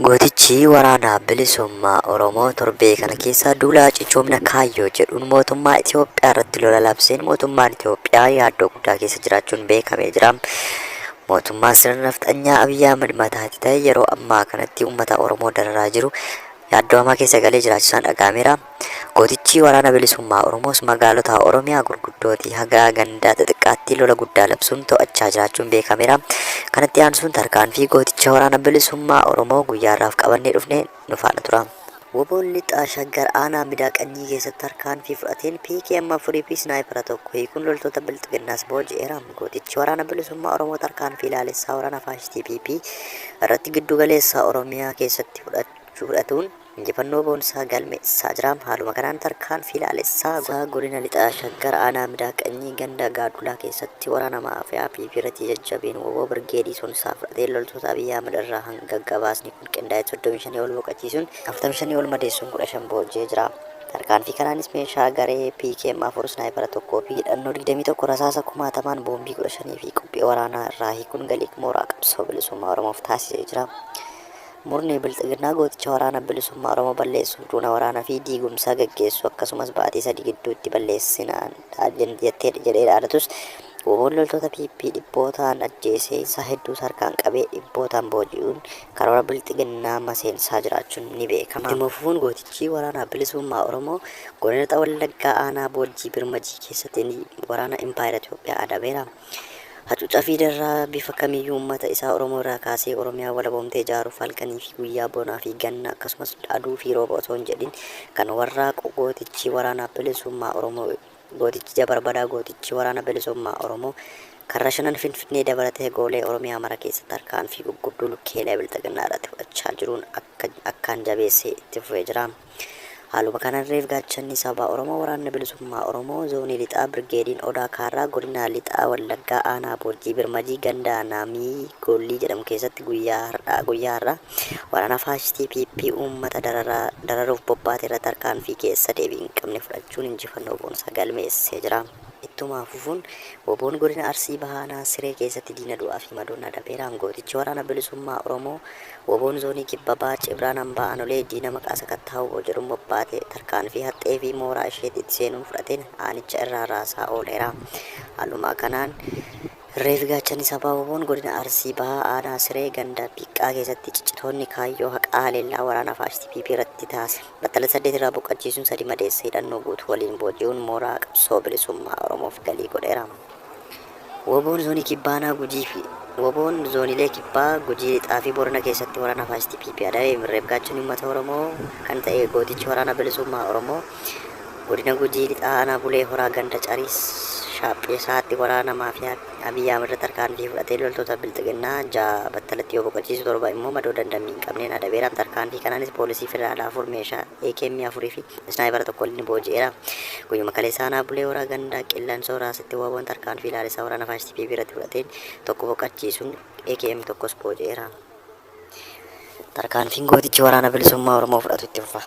Gootichi waraana bilisummaa Oromoo torbee kana keessa duula cichoomina kaayyoo jedhuun mootummaa Itoophiyaa irratti lola labseen mootummaan Itoophiyaa yaaddoo guddaa keessa jiraachuun beekamee jira. Mootummaan sirna nafxanyaa Abiyyi Ahmad mataatti ta'e yeroo ammaa kanatti uummata Oromoo dararaa jiru yaaddoo hamaa keessa galee jiraachisaan dhaga'ameera. Gootichi waraana bilisummaa Oromoos magaalota Oromiyaa gurguddootii haga gandaa xixiqqaatti lola guddaa labsuun to'achaa jiraachuun beekameera. Kanatti aansuun tarkaanfii gooticha waraana bilisummaa Oromoo guyyaarraaf qabannee dhufne nu faana tura. Woboon lixaa shaggar aanaa midaaqanyii keessatti tarkaanfii fudhateen PKM afurii fi snaayipara tokko hiikuun loltoota bilxiginnaas booji'eera. Gootichi waraana bilisummaa Oromoo tarkaanfii ilaalessaa waraana faashistii PP irratti giddu galeessaa Oromiyaa keessatti fudhatuun injifannoo boonsaa galmeessaa jira. Haaluma kanaan tarkaanfii ilaalessaa godina lixaa shaggar aanaa midaaqanyii ganda gaadulaa keessatti waraana maafiyaa PP irratti jajjabeen woboo birgeedii sonsaa fudhatee loltoota Abiyyi Ahmad irraa hanga gabaasni kun qindaa'e 35 ol boqochiisuun 45 ol madeessuun 15 booji'ee jira. Tarkaanfii kanaanis meeshaa garee PKM afur snaayipara tokkoo fi hidhannoo 21 rasaasa 10,000 boombii 15 fi qophii waraanaa irraa hiikuun galii mooraa qabsoo bilisummaa Oromoof taasisee jira. Murni bilxiginnaa gooticha waraana bilisummaa Oromoo balleessuuf duula waraanaa fi diigumsaa gaggeessu akkasumas baatii sadii gidduutti balleessinaan jettee jedhee dhaadatus woboon loltoota PP dhibbootaan ajjeesee isaa hedduus harkaan qabee dhibbootaan booji'uun karoora bilxiginnaa maseensaa jiraachuun ni beekama. Itti fufuun gootichi waraana bilisummaa Oromoo godina lixa Wallaggaa aanaa Boojjii Birmajii keessatti waraana Impaayera Itoophiyaa adabeera. Hacuuccaa fi darraa bifa kamiyyuu uummata isaa Oromoo irraa kaasee Oromiyaa walaboomtee ijaaruuf halkanii fi guyyaa bonaa fi ganna akkasumas aduu fi rooba osoo hin jedhin kan warraaqu gootichi waraana bilisummaa Oromoo gootichi jabarbadaa gootichi waraana bilisummaa Oromoo karra shanan Finfinnee dabalatee goolee Oromiyaa mara keessatti tarkaanfii gurguddoo lukkeelee bilxiginnaa irratti fudhachaa jiruun akkaan jabeessee itti fufee jira. Haaluma kanaan reef gaachanni saba Oromoo waraanni bilisummaa Oromoo zoonii lixaa birgeediin Odaa Kaarraa godina lixaa Wallaggaa aanaa Boojjii Birmajii ganda Naamii Goollii jedhamu keessatti guyyaa har'aa waraana faashistii PP uummata dararuuf bobbaate irratti tarkaanfii keessa deebii hin qabne fudhachuun injifannoo boonsaa galmeessee jira. Ittuma fufuun woboon godina Arsii Bahaanaa Siree keessatti diina du'aa fi madoon adabeera. Gootichi waraana bilisummaa Oromoo woboon zoonii kibba bahaa Cibraan hambaa anolee diina maqaa sakattaa woboo jedhuun bobbaate tarkaanfii haxxee fi mooraa isheetti itti seenuun fudhateen aanicha irraa raasaa ooleera. Haaluma kanaan reef gaachanni sabaa woboon godina Arsii Bahaa aanaa Siree ganda Biqqaa keessatti ciccitoonni kaayyoo haqaa haleellaa waraana faashistii PP irratti taasise. Battala 8 irraa boqochiisuun 3 madeessa hidhannoo guutuu waliin booji'uun mooraa qabsoo bilisummaa Oromoof galii godheera. Woboon zoonii kibbaanaa Gujii fi woboon zooniilee kibbaa Gujii lixaa fi Boorana keessatti waraana faashistii PP adabee reef gaachanni uummata Oromoo kan ta'e gootichi waraana bilisummaa Oromoo godina Gujii lixaa aanaa Bulee Horaa ganda Cariis Shaapheessaatti waraana maafiyaa Abiyyi Ahmad irratti tarkaanfii fudhatee loltoota bilxiginnaa 6 battalatti yoo boqochiisu 7 immoo madoo dandamii hin qabneen adabeera. Tarkaanfii kanaanis poolisii federaalaa 4 meeshaa AKM 4 fi snaayipara tokko ni booji'eera. Guyyuma kaleessa aanaa Bulee Horaa ganda Qillensoo Raasitti woboon tarkaanfii ilaalessaa waraana faashistii PP irratti fudhateen tokko boqochiisuun AKM tokkos booji'eera. Tarkaanfiin gootichi waraana bilisummaa Oromoo fudhatu itti fufa.